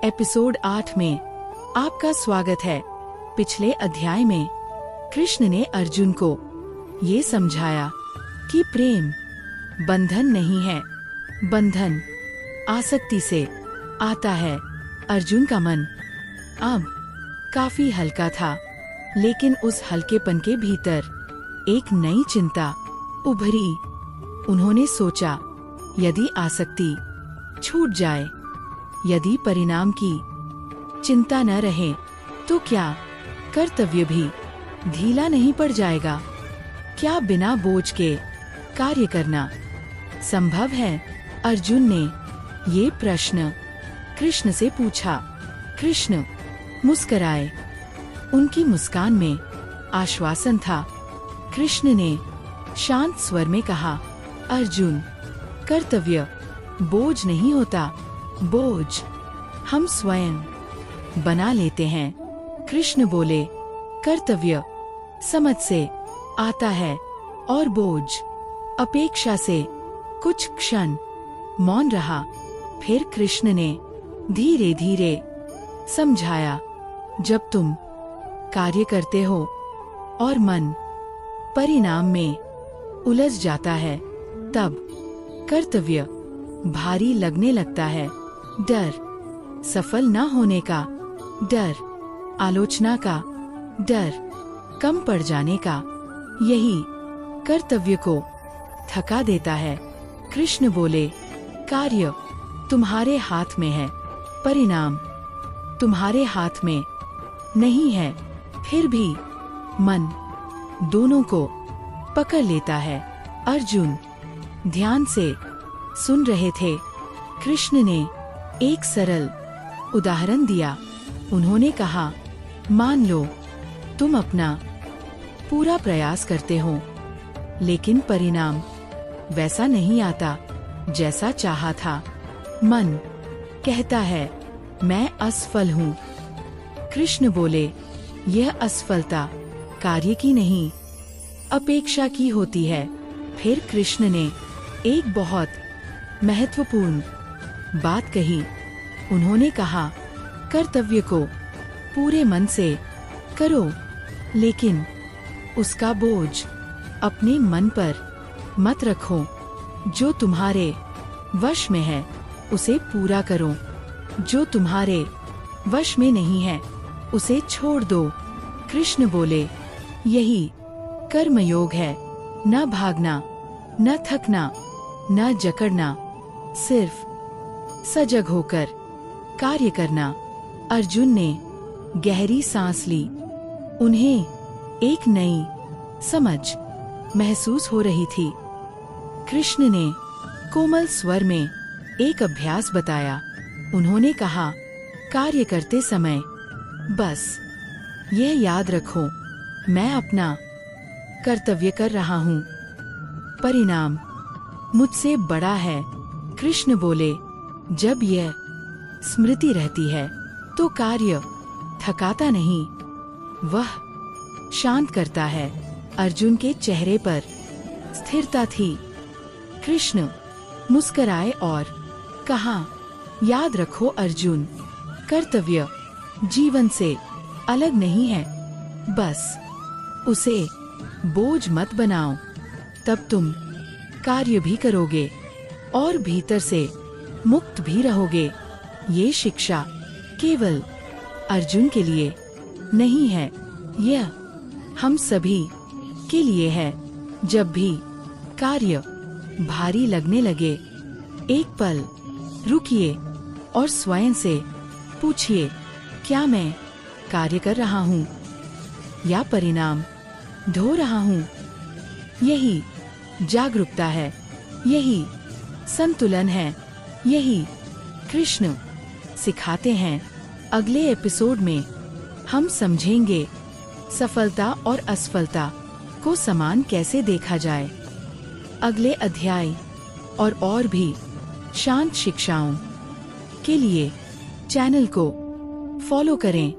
Episode 8 में आपका स्वागत है। पिछले अध्याय में कृष्ण ने अर्जुन को ये समझाया कि प्रेम बंधन नहीं है, बंधन आसक्ति से आता है। अर्जुन का मन अब काफी हल्का था, लेकिन उस हल्केपन के भीतर एक नई चिंता उभरी। उन्होंने सोचा, यदि आसक्ति छूट जाए, यदि परिणाम की चिंता न रहे, तो क्या कर्तव्य भी ढीला नहीं पड़ जाएगा? क्या बिना बोझ के कार्य करना संभव है? अर्जुन ने ये प्रश्न कृष्ण से पूछा। कृष्ण मुस्कुराए। उनकी मुस्कान में आश्वासन था। कृष्ण ने शांत स्वर में कहा, अर्जुन, कर्तव्य बोझ नहीं होता, बोझ हम स्वयं बना लेते हैं। कृष्ण बोले, कर्तव्य समझ से आता है और बोझ अपेक्षा से। कुछ क्षण मौन रहा, फिर कृष्ण ने धीरे धीरे समझाया, जब तुम कार्य करते हो और मन परिणाम में उलझ जाता है, तब कर्तव्य भारी लगने लगता है। डर सफल न होने का, डर आलोचना का, डर कम पड़ जाने का, यही कर्तव्य को थका देता है। कृष्ण बोले, कार्य तुम्हारे हाथ में है, परिणाम तुम्हारे हाथ में नहीं है। फिर भी मन दोनों को पकड़ लेता है। अर्जुन ध्यान से सुन रहे थे। कृष्ण ने एक सरल उदाहरण दिया। उन्होंने कहा, मान लो तुम अपना पूरा प्रयास करते हो, लेकिन परिणाम वैसा नहीं आता जैसा चाहा था। मन कहता है, मैं असफल हूँ। कृष्ण बोले, यह असफलता कार्य की नहीं, अपेक्षा की होती है। फिर कृष्ण ने एक बहुत महत्वपूर्ण बात कही। उन्होंने कहा, कर्तव्य को पूरे मन से करो, लेकिन उसका बोझ अपने मन पर मत रखो। जो तुम्हारे वश में है, उसे पूरा करो। जो तुम्हारे वश में नहीं है, उसे छोड़ दो। कृष्ण बोले, यही कर्मयोग है, न भागना, न थकना, न जकड़ना, सिर्फ सजग होकर कार्य करना। अर्जुन ने गहरी सांस ली। उन्हें एक नई समझ महसूस हो रही थी। कृष्ण ने कोमल स्वर में एक अभ्यास बताया। उन्होंने कहा, कार्य करते समय बस यह याद रखो, मैं अपना कर्तव्य कर रहा हूँ, परिणाम मुझसे बड़ा है। कृष्ण बोले, जब यह स्मृति रहती है, तो कार्य थकाता नहीं, वह शांत करता है। अर्जुन के चेहरे पर स्थिरता थी। कृष्ण मुस्कुराए और कहा, याद रखो अर्जुन, कर्तव्य जीवन से अलग नहीं है, बस उसे बोझ मत बनाओ, तब तुम कार्य भी करोगे और भीतर से मुक्त भी रहोगे। ये शिक्षा केवल अर्जुन के लिए नहीं है, यह हम सभी के लिए है। जब भी कार्य भारी लगने लगे, एक पल रुकिए और स्वयं से पूछिए, क्या मैं कार्य कर रहा हूँ या परिणाम ढो रहा हूँ? यही जागरूकता है, यही संतुलन है, यही कृष्ण सिखाते हैं। अगले एपिसोड में हम समझेंगे सफलता और असफलता को समान कैसे देखा जाए। अगले अध्याय और भी शांत शिक्षाओं के लिए चैनल को फॉलो करें।